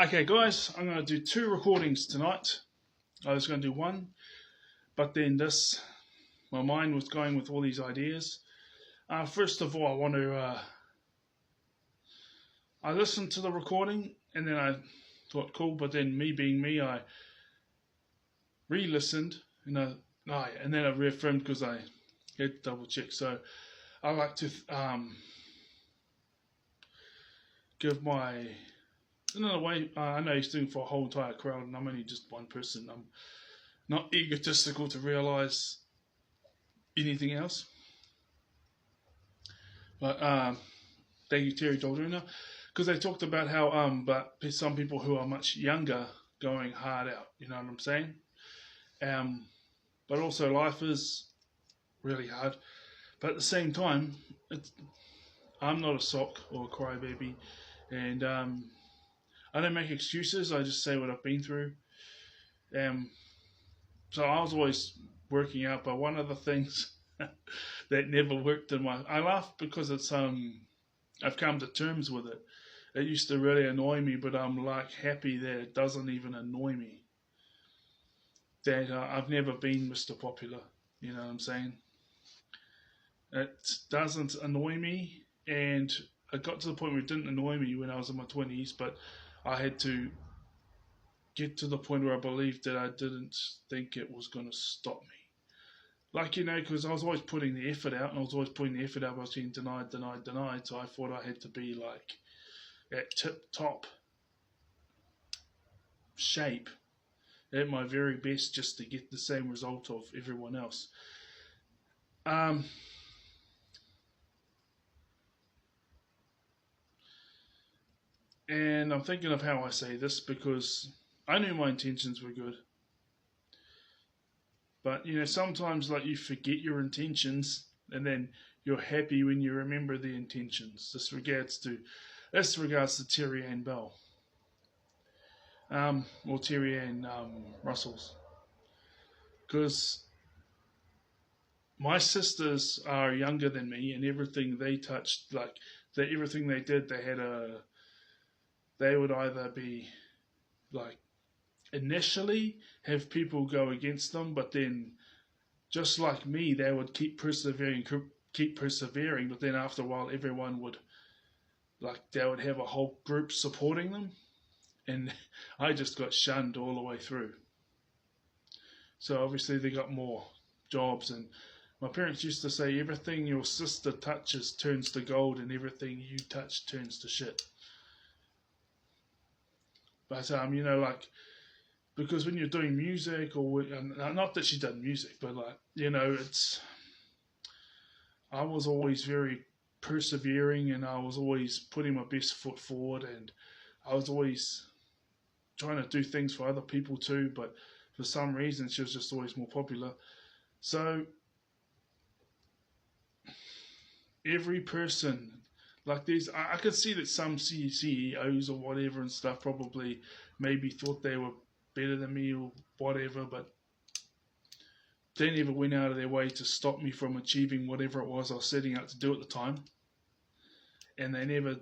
Okay, guys, I'm going to do two recordings tonight. I was going to do one, but then my mind was going with all these ideas. First of all, I listened to the recording and then I thought, cool, but then me being me, I re-listened and then I reaffirmed because I had to double check. So I like to give my another way. I know he's doing for a whole entire crowd, and I'm only just one person. I'm not egotistical to realise anything else. But thank you, Terri Doldrina, because they talked about how but some people who are much younger going hard out. You know what I'm saying? But also life is really hard. But at the same time, I'm not a sock or a crybaby, and I don't make excuses. I just say what I've been through. So I was always working out, but one of the things that never worked I laugh because I've come to terms with it. It used to really annoy me, but I'm like happy that it doesn't even annoy me. That I've never been Mr. Popular. You know what I'm saying? It doesn't annoy me, and it got to the point where it didn't annoy me when I was in my 20s, but I had to get to the point where I believed that I didn't think it was going to stop me. Like, because I was always putting the effort out, and I was always putting the effort out, I was getting denied, so I thought I had to be like at tip top shape at my very best just to get the same result of everyone else. And I'm thinking of how I say this because I knew my intentions were good. But sometimes like you forget your intentions and then you're happy when you remember the intentions. This regards to Terri Ann Bell. Or Terri Ann Russells. Because my sisters are younger than me, and everything they touched, everything they did, they would either be like initially have people go against them, but then just like me, they would keep persevering, but then after a while, everyone would they would have a whole group supporting them, and I just got shunned all the way through. So obviously they got more jobs, and my parents used to say everything your sister touches turns to gold, and everything you touch turns to shit. But because when you're doing music, or not that she done music, but I was always very persevering, and I was always putting my best foot forward, and I was always trying to do things for other people too. But for some reason, she was just always more popular. So every person like these, I could see that some CEOs or whatever and stuff probably maybe thought they were better than me or whatever, but they never went out of their way to stop me from achieving whatever it was I was setting out to do at the time. And they never,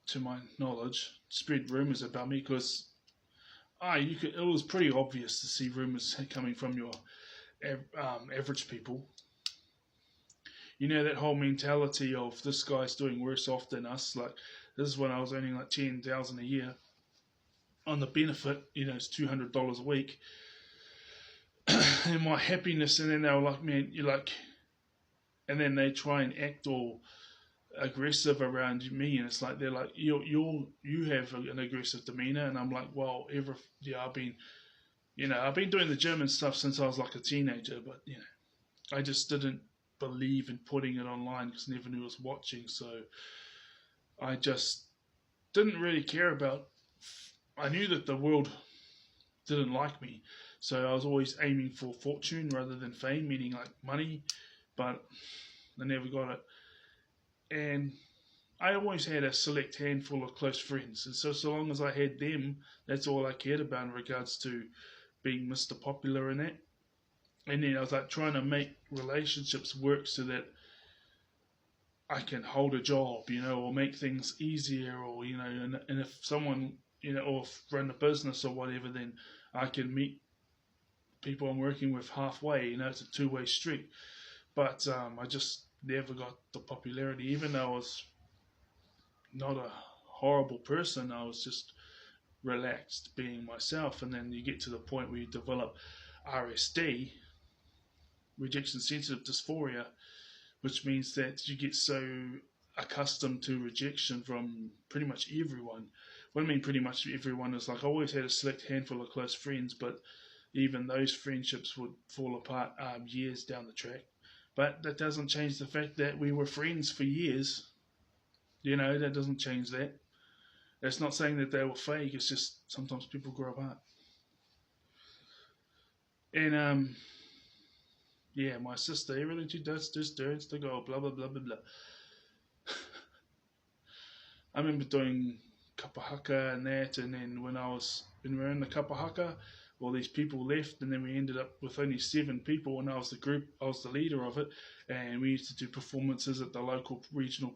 to my knowledge, spread rumours about me because it was pretty obvious to see rumours coming from your average people. That whole mentality of this guy's doing worse off than us. Like, this is when I was earning like $10,000 a year. On the benefit, it's $200 a week. And my happiness, and then they were like, man, and then they try and act all aggressive around me, and it's like they're like, you have an aggressive demeanor, and I'm like, well, I've been doing the gym and stuff since I was like a teenager, but I just didn't believe in putting it online because I never knew I was watching, so I just didn't really care about. I knew that the world didn't like me, so I was always aiming for fortune rather than fame, meaning like money, but I never got it. And I always had a select handful of close friends, and so long as I had them, that's all I cared about in regards to being Mr. Popular in that. And then I was like trying to make relationships work so that I can hold a job, or make things easier, or and if someone, or run a business or whatever, then I can meet people I'm working with halfway. It's a two-way street. But I just never got the popularity, even though I was not a horrible person. I was just relaxed, being myself, and then you get to the point where you develop RSD, rejection sensitive dysphoria, which means that you get so accustomed to rejection from pretty much everyone. What I mean pretty much everyone is, like, I always had a select handful of close friends, but even those friendships would fall apart years down the track. But that doesn't change the fact that we were friends for years. That doesn't change that. That's not saying that they were fake. It's just sometimes people grow apart. And yeah, my sister, everything she does just turns to go blah blah blah blah blah. I remember doing kapahaka and that, and then when we were in the kapahaka, all these people left, and then we ended up with only 7 people, and I was the leader of it, and we used to do performances at the local regional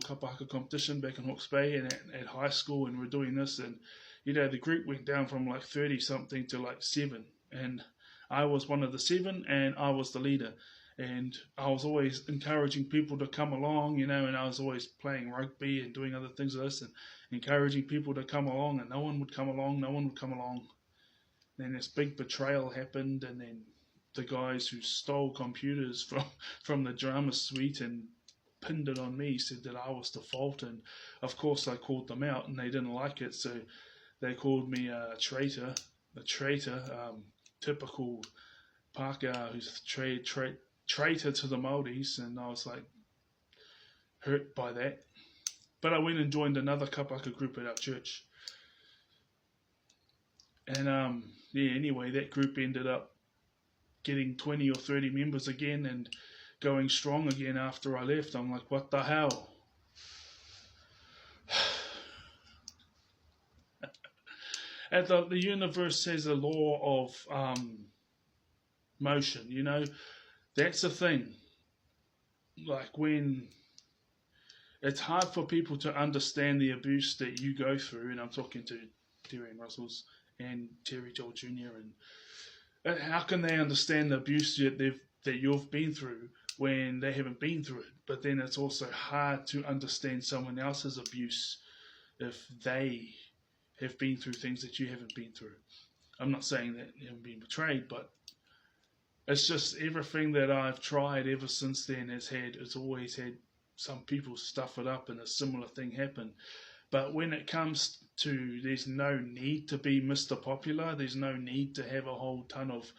kapahaka competition back in Hawke's Bay and at high school, and we're doing this, and the group went down from like 30 something to like 7, and I was one of the 7, and I was the leader. And I was always encouraging people to come along, and I was always playing rugby and doing other things like this, and encouraging people to come along, and no one would come along. Then this big betrayal happened, and then the guys who stole computers from the drama suite and pinned it on me said that I was the fault, and of course I called them out, and they didn't like it, so they called me a traitor, typical Pākehā who's traitor to the Māoris, and I was like hurt by that. But I went and joined another kapaka group at our church, and anyway, that group ended up getting 20 or 30 members again and going strong again after I left. I'm like, what the hell? And the universe has a law of motion, That's the thing. Like, when it's hard for people to understand the abuse that you go through, and I'm talking to Terri and Russells and Terri Joel Jr., and how can they understand the abuse that you've been through when they haven't been through it? But then it's also hard to understand someone else's abuse if they have been through things that you haven't been through. I'm not saying that you haven't been betrayed, but it's just everything that I've tried ever since then it's always had some people stuff it up and a similar thing happen. But when it comes to, there's no need to be Mr. Popular, there's no need to have a whole ton of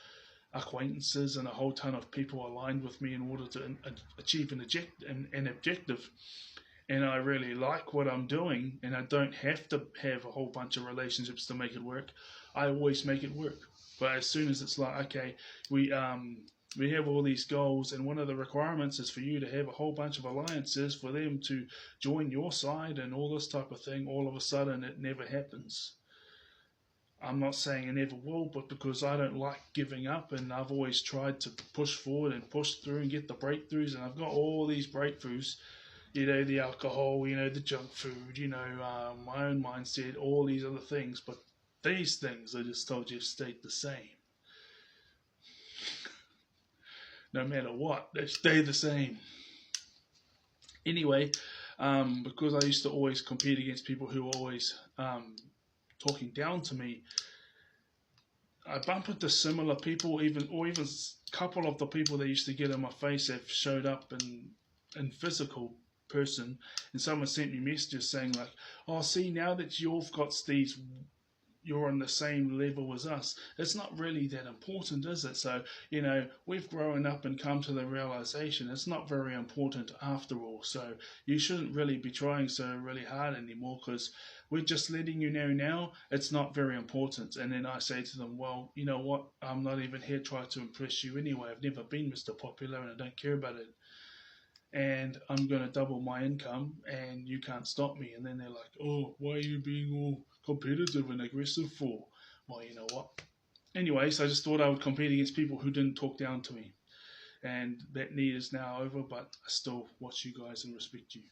acquaintances and a whole ton of people aligned with me in order to achieve an objective. And I really like what I'm doing, and I don't have to have a whole bunch of relationships to make it work. I always make it work. But as soon as it's like, okay, we have all these goals, and one of the requirements is for you to have a whole bunch of alliances for them to join your side and all this type of thing, all of a sudden it never happens. I'm not saying it never will, but because I don't like giving up, and I've always tried to push forward and push through and get the breakthroughs, and I've got all these breakthroughs, the alcohol, the junk food, my own mindset, all these other things, but these things, I just told you, stayed the same. No matter what, they stay the same. Anyway, because I used to always compete against people who were always talking down to me, I bump into similar people, or even a couple of the people that used to get in my face have showed up in physical person, and someone sent me messages saying like, oh, see, now that you've got these, you're on the same level as us, it's not really that important, is it? So, we've grown up and come to the realization it's not very important after all, so you shouldn't really be trying so really hard anymore, because we're just letting you know now it's not very important. And then I say to them, well, you know what, I'm not even here trying to impress you anyway. I've never been Mr. Popular, and I don't care about it, and I'm going to double my income, and you can't stop me. And then they're like, oh, why are you being all competitive and aggressive for? Well, you know what? Anyways, I just thought I would compete against people who didn't talk down to me. and that need is now over. But I still watch you guys and respect you.